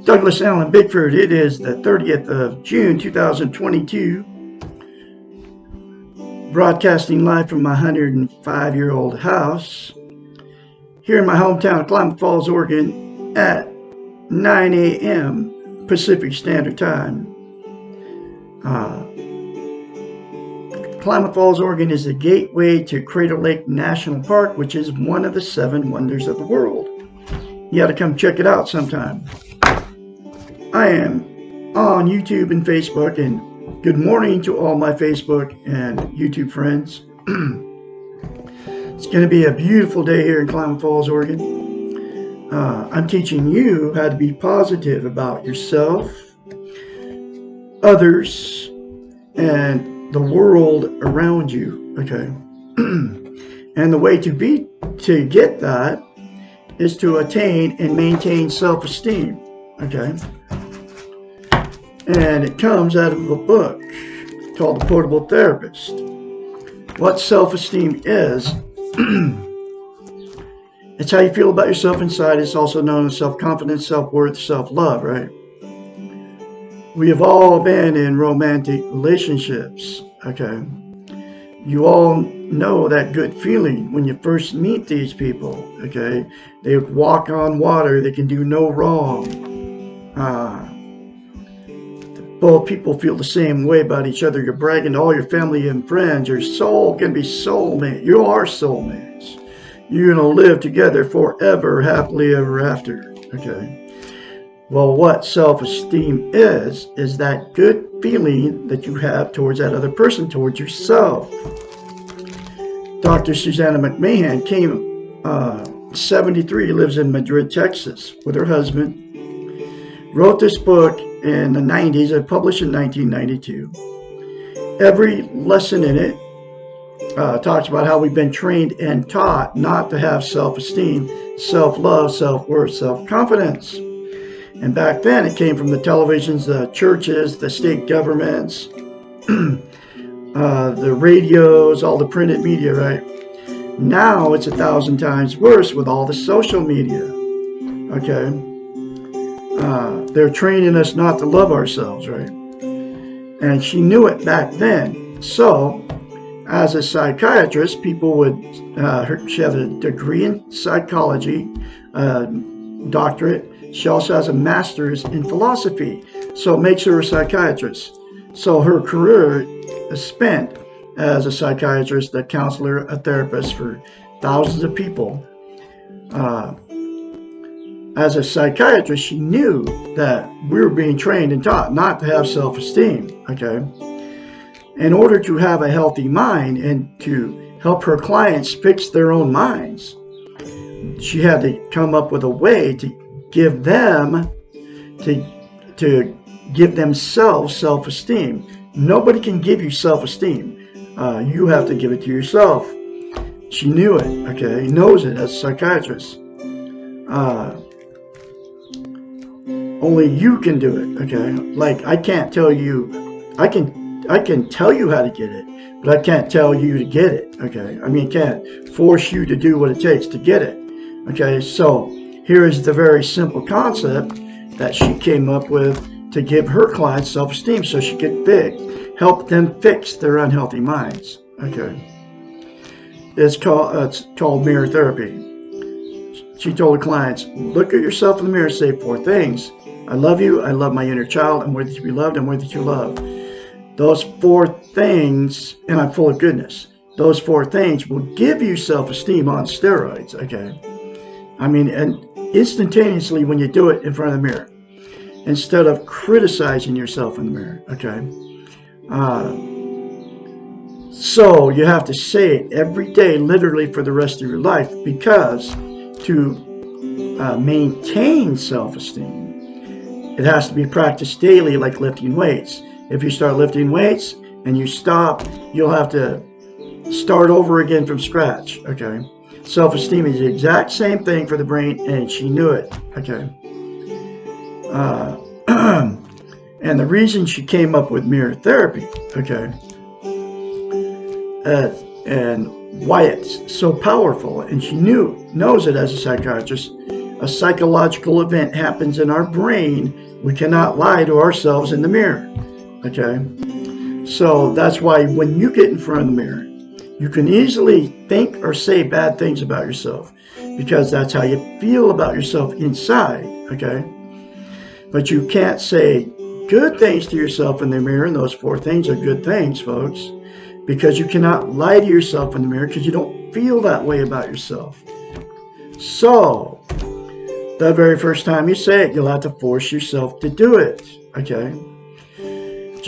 Douglas Allen Bickford. It is the 30th of June 2022. Broadcasting live from my 105-year-old house here in my hometown of Klamath Falls, Oregon at 9 a.m. Pacific Standard Time. Klamath Falls, Oregon is the gateway to Crater Lake National Park, which is one of the 7 wonders of the world. You ought to come check it out sometime. I am on YouTube and Facebook, and good morning to all my Facebook and YouTube friends. It's going to be a beautiful day here in Klamath Falls, Oregon. I'm teaching you how to be positive about yourself, others, and the world around you, okay? And the way to get that is to attain and maintain self-esteem, okay? And it comes out of a book called The Portable Therapist. What self-esteem is, it's how you feel about yourself inside. It's also known as self-confidence, self-worth, self-love, right? We have all been in romantic relationships, okay? You all know that good feeling when you first meet these people, okay? They walk on water. They can do no wrong. Both people feel the same way about each other. You're bragging to all your family and friends. Your soul can be soulmate. You are soulmates. You're going to live together forever, happily ever after, okay? Well, what self-esteem is that good feeling that you have towards that other person, towards yourself. Dr. Susanna McMahon came 73, lives in Madrid, Texas, with her husband. Wrote this book in the 90s and published in 1992. Every lesson in it talks about how we've been trained and taught not to have self-esteem, self-love, self-worth, self-confidence. And back then it came from the televisions, the churches, the state governments, the radios, all the printed media, right? Now it's 1,000 times worse with all the social media, okay? They're training us not to love ourselves, right? And she knew it back then. So, as a psychiatrist, people would, she has a degree in psychology, doctorate. She also has a master's in philosophy. So it makes her a psychiatrist. So her career is spent as a psychiatrist, a counselor, a therapist for thousands of people. As a psychiatrist, she knew that we were being trained and taught not to have self-esteem, okay? In order to have a healthy mind and to help her clients fix their own minds, she had to come up with a way to give them, to give themselves self-esteem. Nobody can give you self-esteem. You have to give it to yourself. She knew it, okay? Knows it as a psychiatrist. Only you can do it, okay? Like, I can't tell you, I can tell you how to get it, but I can't tell you to get it, okay? I mean, can't force you to do what it takes to get it, okay? So here is the very simple concept that she came up with to give her clients self-esteem so she could help them fix their unhealthy minds, okay? It's called mirror therapy. She told her clients, look at yourself in the mirror, say 4 things. I love you, I love my inner child, I'm worthy to be loved, I'm worthy to love. Those 4 things, and I'm full of goodness. Those 4 things will give you self-esteem on steroids, okay? I mean, and instantaneously when you do it in front of the mirror, instead of criticizing yourself in the mirror, okay? So you have to say it every day, literally for the rest of your life, because to maintain self-esteem, it has to be practiced daily, like lifting weights. If you start lifting weights and you stop, you'll have to start over again from scratch, okay? Self-esteem is the exact same thing for the brain, and she knew it, okay? And the reason she came up with mirror therapy, okay, and why it's so powerful, and she knows it as a psychiatrist, a psychological event happens in our brain, we cannot lie to ourselves in the mirror. Okay? So that's why when you get in front of the mirror, you can easily think or say bad things about yourself because that's how you feel about yourself inside. Okay? But you can't say good things to yourself in the mirror, and those 4 things are good things, folks, because you cannot lie to yourself in the mirror because you don't feel that way about yourself. So, the very first time you say it, you'll have to force yourself to do it. Okay?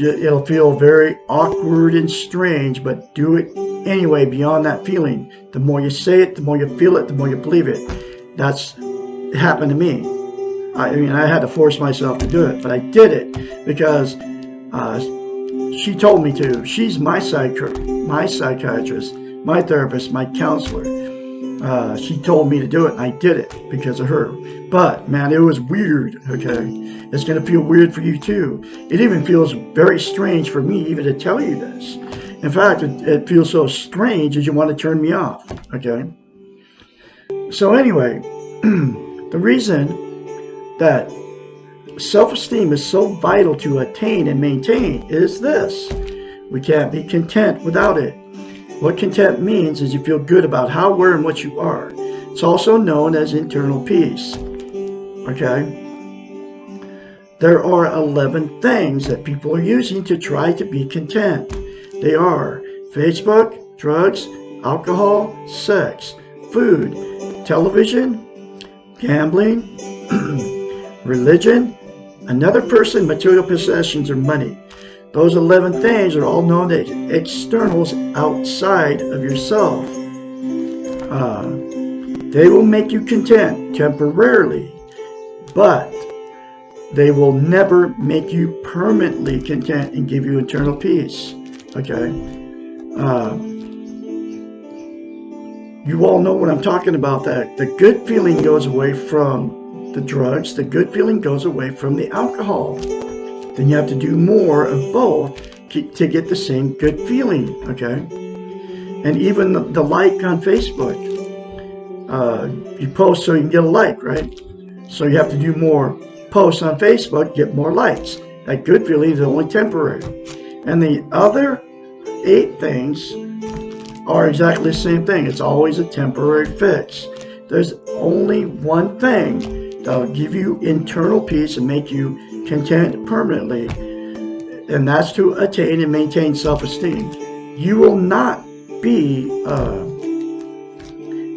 It'll feel very awkward and strange, but do it anyway beyond that feeling. The more you say it, the more you feel it, the more you believe it. That's happened to me. I mean, I had to force myself to do it, but I did it because she told me to. She's my psychiatrist, my therapist, my counselor. She told me to do it, and I did it because of her. But, man, it was weird, okay? It's going to feel weird for you, too. It even feels very strange for me even to tell you this. In fact, it feels so strange that you want to turn me off, okay? So anyway, the reason that self-esteem is so vital to attain and maintain is this. We can't be content without it. What content means is you feel good about how, where, and what you are. It's also known as internal peace. Okay? There are 11 things that people are using to try to be content. They are Facebook, drugs, alcohol, sex, food, television, gambling, religion, another person, material possessions, or money. Those 11 things are all known as externals outside of yourself. They will make you content temporarily, but they will never make you permanently content and give you internal peace. Okay? You all know what I'm talking about. That the good feeling goes away from the drugs, the good feeling goes away from the alcohol. Then you have to do more of both to get the same good feeling, okay? And even the like on Facebook. You post so you can get a like, right? So you have to do more posts on Facebook, get more likes. That good feeling is only temporary. And the other 8 things are exactly the same thing. It's always a temporary fix. There's only one thing that'll give you internal peace and make you content permanently, and that's to attain and maintain self-esteem. You will not be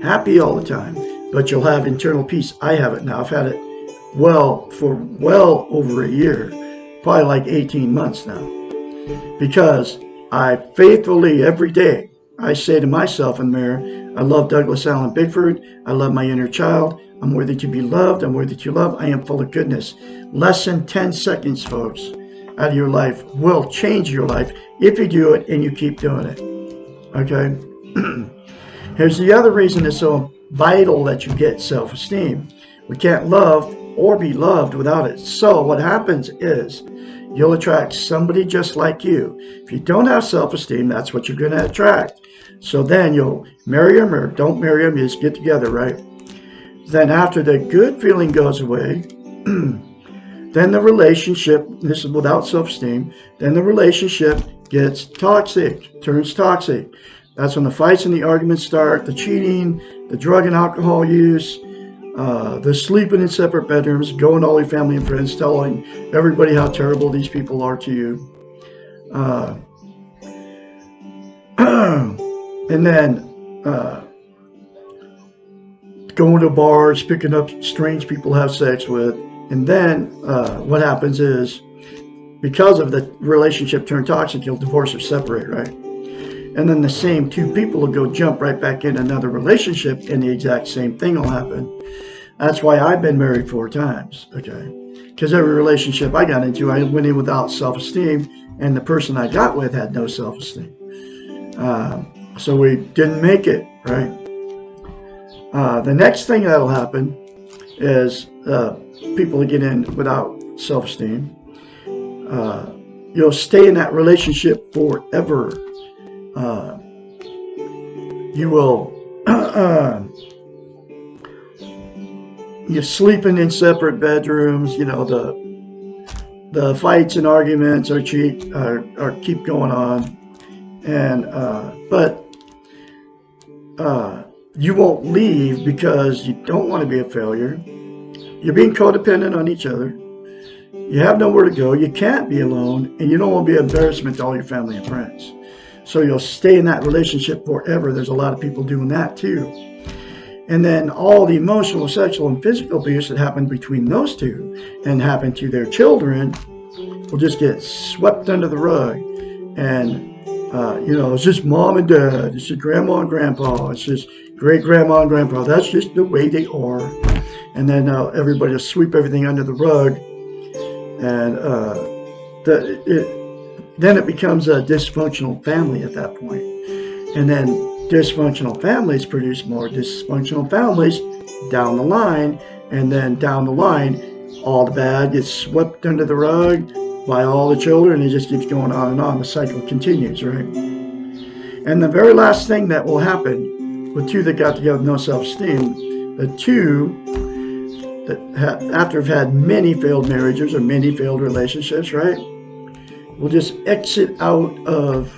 happy all the time, but you'll have internal peace. I have it now. I've had it for well over a year, probably like 18 months now, because I faithfully every day I say to myself in the mirror, I love Douglas Allen Bickford. I love my inner child. I'm worthy to be loved. I'm worthy to love. I am full of goodness. Less than 10 seconds, folks, out of your life will change your life if you do it and you keep doing it. Okay? Here's the other reason it's so vital that you get self-esteem. We can't love or be loved without it. So what happens is you'll attract somebody just like you. If you don't have self-esteem, that's what you're going to attract. So then you'll marry them or don't marry them. You just get together, right? Then after the good feeling goes away, then the relationship, this is without self-esteem, then the relationship gets toxic, turns toxic. That's when the fights and the arguments start, the cheating, the drug and alcohol use, the sleeping in separate bedrooms, going to all your family and friends, telling everybody how terrible these people are to you. And then going to bars, picking up strange people to have sex with. And then what happens is, because of the relationship turned toxic, you'll divorce or separate, right? And then the same 2 people will go jump right back in another relationship and the exact same thing will happen. That's why I've been married 4 times, okay? Because every relationship I got into, I went in without self-esteem, and the person I got with had no self-esteem. So we didn't make it, right? The next thing that'll happen is people get in without self-esteem. You'll stay in that relationship forever. you're sleeping in separate bedrooms. You know, the fights and arguments are keep going on, and but you won't leave because you don't want to be a failure. You're being codependent on each other. You have nowhere to go. You can't be alone, and you don't want to be an embarrassment to all your family and friends. So you'll stay in that relationship forever. There's a lot of people doing that too. And then all the emotional, sexual, and physical abuse that happened between those two and happened to their children will just get swept under the rug. And, you know, it's just mom and dad. It's just grandma and grandpa. It's just great grandma and grandpa. That's just the way they are. And then everybody will sweep everything under the rug. And then it becomes a dysfunctional family at that point. And then dysfunctional families produce more dysfunctional families down the line. And then down the line, all the bad gets swept under the rug by all the children. And it just keeps going on and on. The cycle continues, right? And the very last thing that will happen with two that got together with no self-esteem, the two that after have had many failed marriages or many failed relationships, right, will just exit out of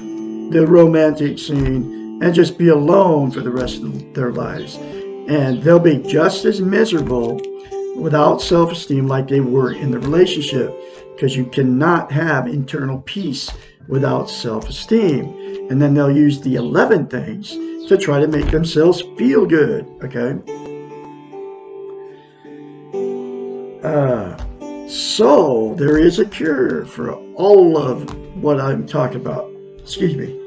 the romantic scene and just be alone for the rest of their lives. And they'll be just as miserable without self-esteem like they were in the relationship, because you cannot have internal peace without self-esteem. And then they'll use the 11 things to try to make themselves feel good, okay? So there is a cure for all of what I'm talking about. Excuse me.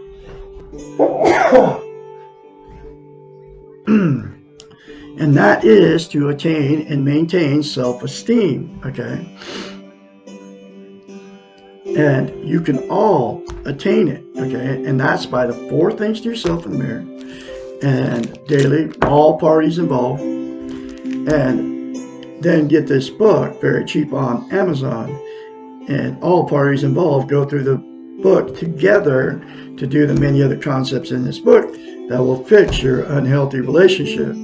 And that is to attain and maintain self-esteem, okay? And you can all attain it, okay? And that's by the 4 things to yourself in the mirror and daily, all parties involved. And then get this book very cheap on Amazon, and all parties involved go through the book together to do the many other concepts in this book that will fix your unhealthy relationship.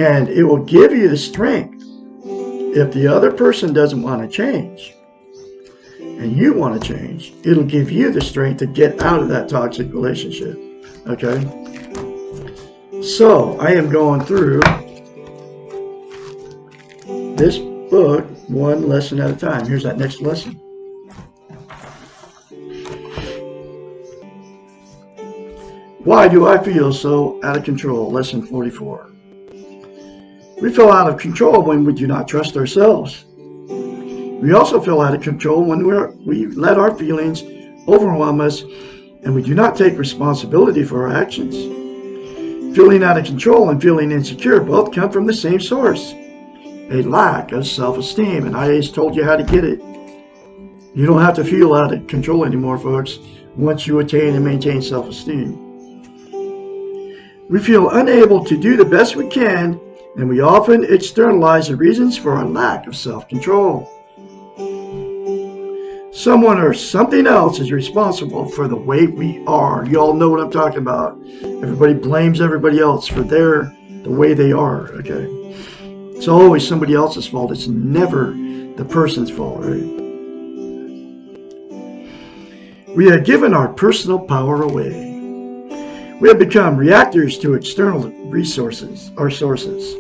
And it will give you the strength. If the other person doesn't want to change and you want to change, it'll give you the strength to get out of that toxic relationship, okay? So I am going through this book one lesson at a time. Here's that next lesson. Why do I feel so out of control? Lesson 44. We feel out of control when we do not trust ourselves. We also feel out of control when we let our feelings overwhelm us and we do not take responsibility for our actions. Feeling out of control and feeling insecure both come from the same source. A lack of self-esteem, and I just told you how to get it. You don't have to feel out of control anymore, folks, once you attain and maintain self-esteem. We feel unable to do the best we can, and we often externalize the reasons for our lack of self-control. Someone or something else is responsible for the way we are. You all know what I'm talking about. Everybody blames everybody else for the way they are, okay? It's always somebody else's fault. It's never the person's fault, right? We have given our personal power away. We have become reactors to external resources, our sources.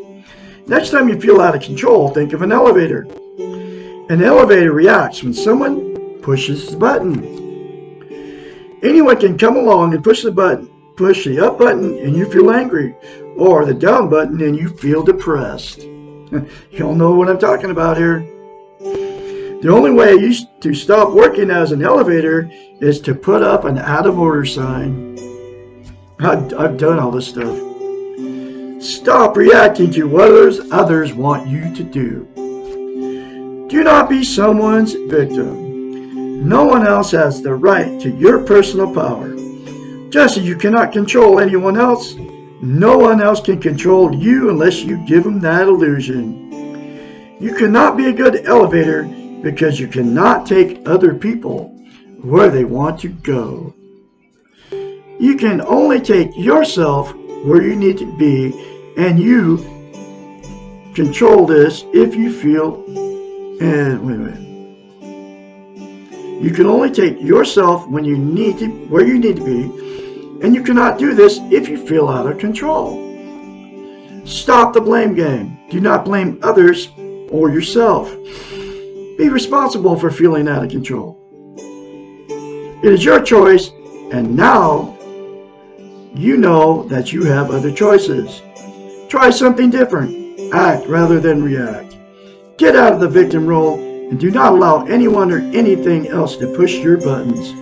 Next time you feel out of control, think of an elevator. An elevator reacts when someone pushes the button. Anyone can come along and push the up button and you feel angry, or the down button and you feel depressed. You all know what I'm talking about here. The only way to stop working as an elevator is to put up an out of order sign. I've done all this stuff. Stop reacting to what others want you to do. Do not be someone's victim. No one else has the right to your personal power. Just as you cannot control anyone else, no one else can control you unless you give them that illusion. You cannot be a good elevator because you cannot take other people where they want to go. You can only take yourself where you need to be, and you control this if you feel, and wait a minute. You can only take yourself where you need to be, and you cannot do this if you feel out of control. Stop the blame game. Do not blame others or yourself. Be responsible for feeling out of control. It is your choice, and now you know that you have other choices. Try something different. Act rather than react. Get out of the victim role and do not allow anyone or anything else to push your buttons.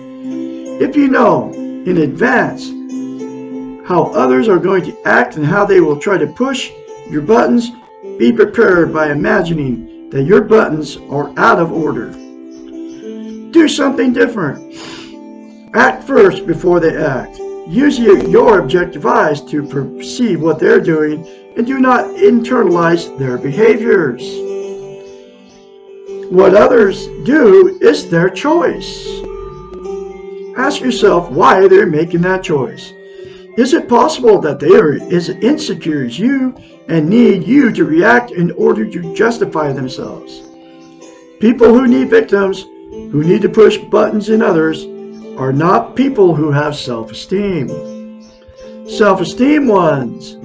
If you know in advance how others are going to act and how they will try to push your buttons, be prepared by imagining that your buttons are out of order. Do something different. Act first before they act. Use your objective eyes to perceive what they're doing and do not internalize their behaviors. What others do is their choice. Ask yourself why they're making that choice. Is it possible that they are as insecure as you and need you to react in order to justify themselves? People who need victims, who need to push buttons in others, are not people who have self-esteem. Self-esteem ones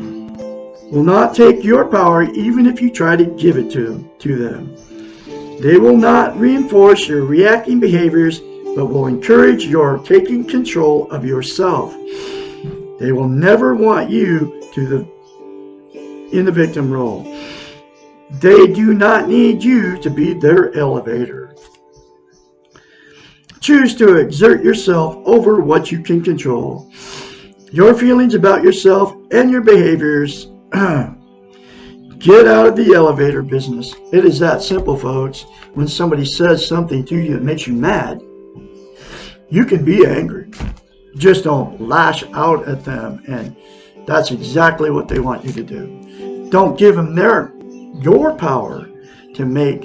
will not take your power even if you try to give it to them. They will not reinforce your reacting behaviors, but will encourage your taking control of yourself. They will never want you in the victim role. They do not need you to be their elevator. Choose to exert yourself over what you can control. Your feelings about yourself and your behaviors. Get out of the elevator business. It is that simple, folks. When somebody says something to you that makes you mad, you can be angry. Just don't lash out at them, and that's exactly what they want you to do. Don't give them your power to make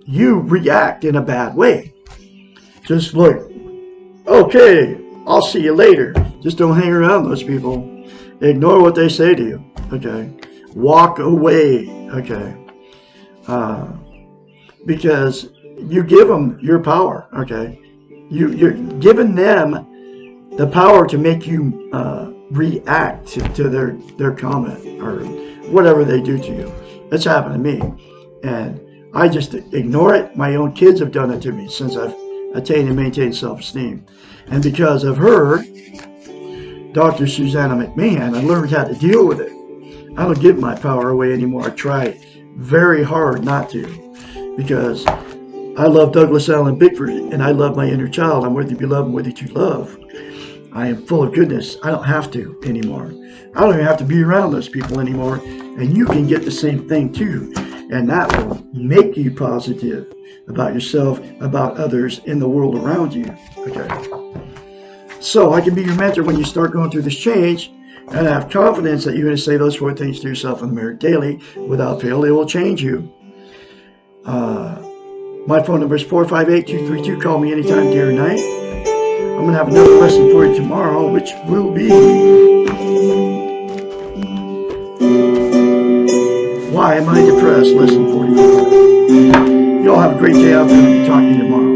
you react in a bad way. Just look, okay, I'll see you later. Just don't hang around those people. Ignore what they say to you, okay? Walk away, okay? Because you give them your power, okay? You're giving them the power to make you react to their comment or whatever they do to you. That's happened to me, and I just ignore it. My own kids have done it to me since I've attained and maintained self-esteem, and because of her, Dr. Susanna McMahon, I learned how to deal with it. I don't give my power away anymore. I try very hard not to, because I love Douglas Allen Bickford, and I love my inner child. I'm worthy to be loved and worthy to love. I am full of goodness. I don't have to anymore. I don't even have to be around those people anymore. And you can get the same thing too. And that will make you positive about yourself, about others, in the world around you. Okay. So I can be your mentor when you start going through this change, and I have confidence that you're going to say those 4 things to yourself in the mirror daily. Without fail, they will change you. My phone number is 458-232. Call me anytime, day or night. I'm going to have another lesson for you tomorrow, which will be Why Am I Depressed? Lesson 44. Y'all have a great day. I'm going to be talking to you tomorrow.